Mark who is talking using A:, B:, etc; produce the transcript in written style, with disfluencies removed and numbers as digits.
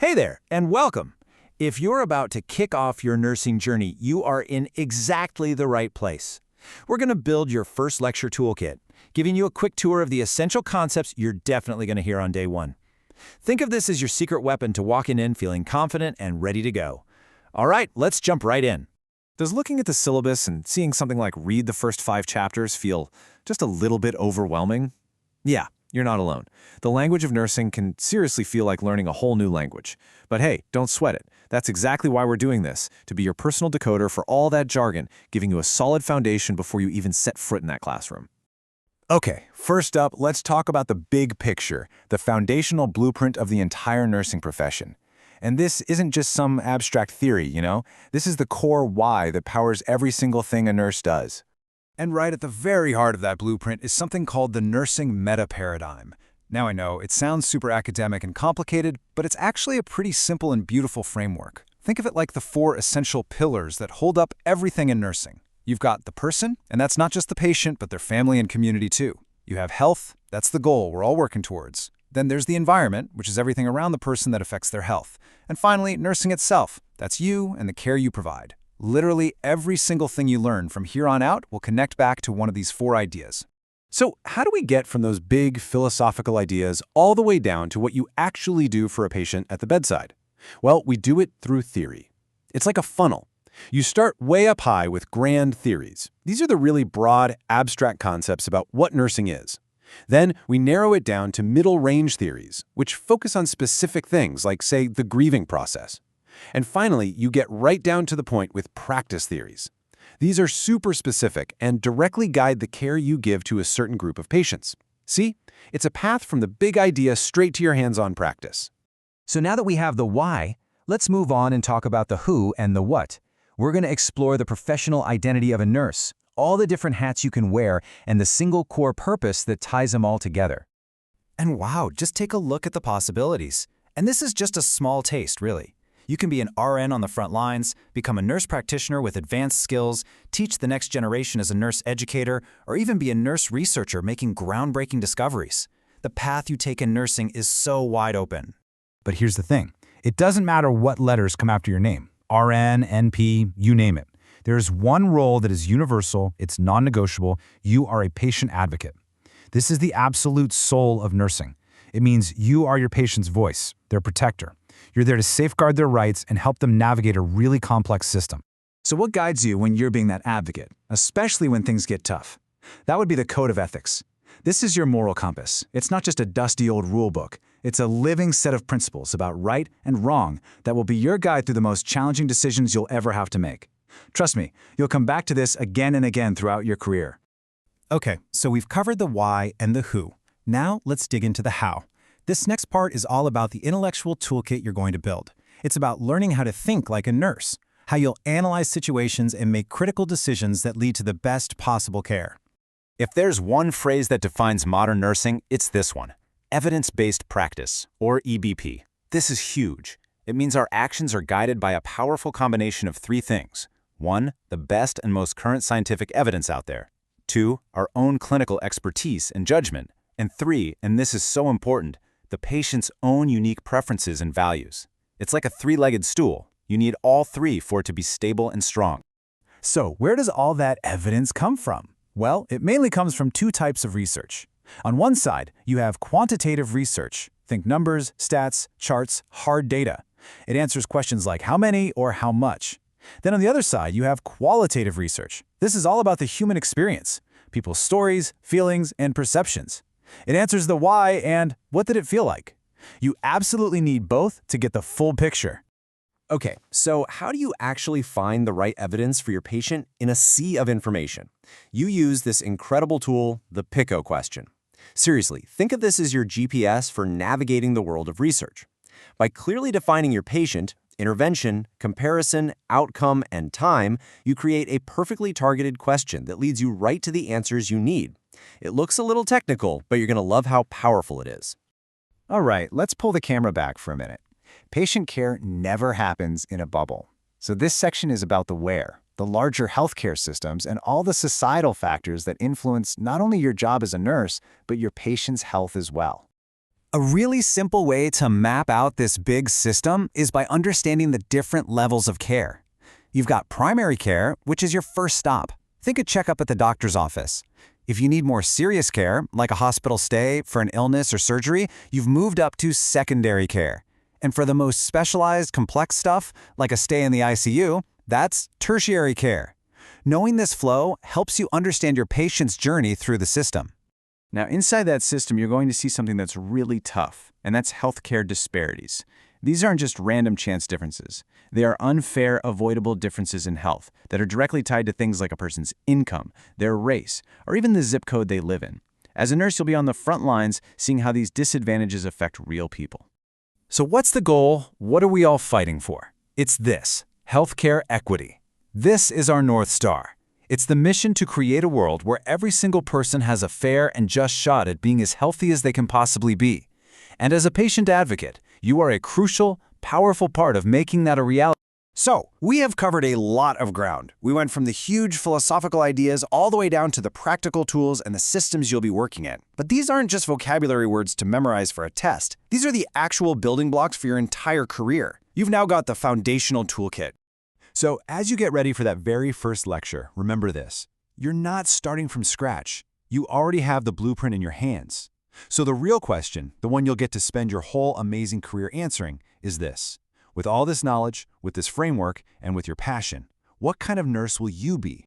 A: Hey there, and welcome. If you're about to kick off your nursing journey, you are in exactly the right place. We're going to build your first lecture toolkit, giving you a quick tour of the essential concepts you're definitely going to hear on day one. Think of this as your secret weapon to walking in feeling confident and ready to go. All right, let's jump right in.
B: Does looking at the syllabus and seeing something like read the first 5 chapters feel just a little bit overwhelming? Yeah, you're not alone. The language of nursing can seriously feel like learning a whole new language. But hey, don't sweat it. That's exactly why we're doing this, to be your personal decoder for all that jargon, giving you a solid foundation before you even set foot in that classroom.
C: Okay, first up, let's talk about the big picture, the foundational blueprint of the entire nursing profession. And this isn't just some abstract theory, This is the core why that powers every single thing a nurse does.
D: And right at the very heart of that blueprint is something called the nursing meta-paradigm. Now I know, it sounds super academic and complicated, but it's actually a pretty simple and beautiful framework. Think of it like the 4 essential pillars that hold up everything in nursing. You've got the person, and that's not just the patient, but their family and community too. You have health, that's the goal we're all working towards. Then there's the environment, which is everything around the person that affects their health. And finally, nursing itself. That's you and the care you provide. Literally every single thing you learn from here on out will connect back to one of these 4 ideas.
B: So how do we get from those big philosophical ideas all the way down to what you actually do for a patient at the bedside? Well, we do it through theory. It's like a funnel. You start way up high with grand theories. These are the really broad, abstract concepts about what nursing is. Then we narrow it down to middle-range theories, which focus on specific things like, say, the grieving process. And finally, you get right down to the point with practice theories. These are super specific and directly guide the care you give to a certain group of patients. See? It's a path from the big idea straight to your hands-on practice.
A: So now that we have the why, let's move on and talk about the who and the what. We're going to explore the professional identity of a nurse, all the different hats you can wear, and the single core purpose that ties them all together.
E: And wow, just take a look at the possibilities. And this is just a small taste, really. You can be an RN on the front lines, become a nurse practitioner with advanced skills, teach the next generation as a nurse educator, or even be a nurse researcher making groundbreaking discoveries. The path you take in nursing is so wide open.
D: But here's the thing. It doesn't matter what letters come after your name. RN, NP, you name it. There's one role that is universal, it's non-negotiable. You are a patient advocate. This is the absolute soul of nursing. It means you are your patient's voice, their protector. You're there to safeguard their rights and help them navigate a really complex system.
E: So what guides you when you're being that advocate, especially when things get tough? That would be the code of ethics. This is your moral compass. It's not just a dusty old rule book. It's a living set of principles about right and wrong that will be your guide through the most challenging decisions you'll ever have to make. Trust me, you'll come back to this again and again throughout your career. Okay, so we've covered the why and the who. Now let's dig into the how. This next part is all about the intellectual toolkit you're going to build. It's about learning how to think like a nurse, how you'll analyze situations and make critical decisions that lead to the best possible care.
A: If there's one phrase that defines modern nursing, it's this one: evidence-based practice, or EBP. This is huge. It means our actions are guided by a powerful combination of 3 things. 1, the best and most current scientific evidence out there. 2, our own clinical expertise and judgment. And 3, and this is so important, the patient's own unique preferences and values. It's like a 3-legged stool. You need all 3 for it to be stable and strong.
D: So where does all that evidence come from? Well, it mainly comes from 2 types of research. On one side, you have quantitative research. Think numbers, stats, charts, hard data. It answers questions like how many or how much. Then on the other side, you have qualitative research. This is all about the human experience, people's stories, feelings, and perceptions. It answers the why and what did it feel like. You absolutely need both to get the full picture.
B: Okay, so how do you actually find the right evidence for your patient in a sea of information? You use this incredible tool, the PICO question. Seriously, think of this as your GPS for navigating the world of research. By clearly defining your patient, intervention, comparison, outcome, and time, you create a perfectly targeted question that leads you right to the answers you need. It looks a little technical, but you're going to love how powerful it is.
C: All right, let's pull the camera back for a minute. Patient care never happens in a bubble. So this section is about the where, the larger healthcare systems, and all the societal factors that influence not only your job as a nurse, but your patient's health as well.
A: A really simple way to map out this big system is by understanding the different levels of care. You've got primary care, which is your first stop. Think a checkup at the doctor's office. If you need more serious care, like a hospital stay for an illness or surgery, you've moved up to secondary care. And for the most specialized, complex stuff, like a stay in the ICU, that's tertiary care. Knowing this flow helps you understand your patient's journey through the system.
B: Now, inside that system, you're going to see something that's really tough, and that's healthcare disparities. These aren't just random chance differences. They are unfair, avoidable differences in health that are directly tied to things like a person's income, their race, or even the zip code they live in. As a nurse, you'll be on the front lines seeing how these disadvantages affect real people.
A: So what's the goal? What are we all fighting for? It's this: healthcare equity. This is our North Star. It's the mission to create a world where every single person has a fair and just shot at being as healthy as they can possibly be. And as a patient advocate, you are a crucial, powerful part of making that a reality.
B: So, we have covered a lot of ground. We went from the huge philosophical ideas all the way down to the practical tools and the systems you'll be working in. But these aren't just vocabulary words to memorize for a test. These are the actual building blocks for your entire career. You've now got the foundational toolkit.
C: So as you get ready for that very first lecture, remember this: you're not starting from scratch. You already have the blueprint in your hands. So the real question, the one you'll get to spend your whole amazing career answering, is this: with all this knowledge, with this framework, and with your passion, what kind of nurse will you be?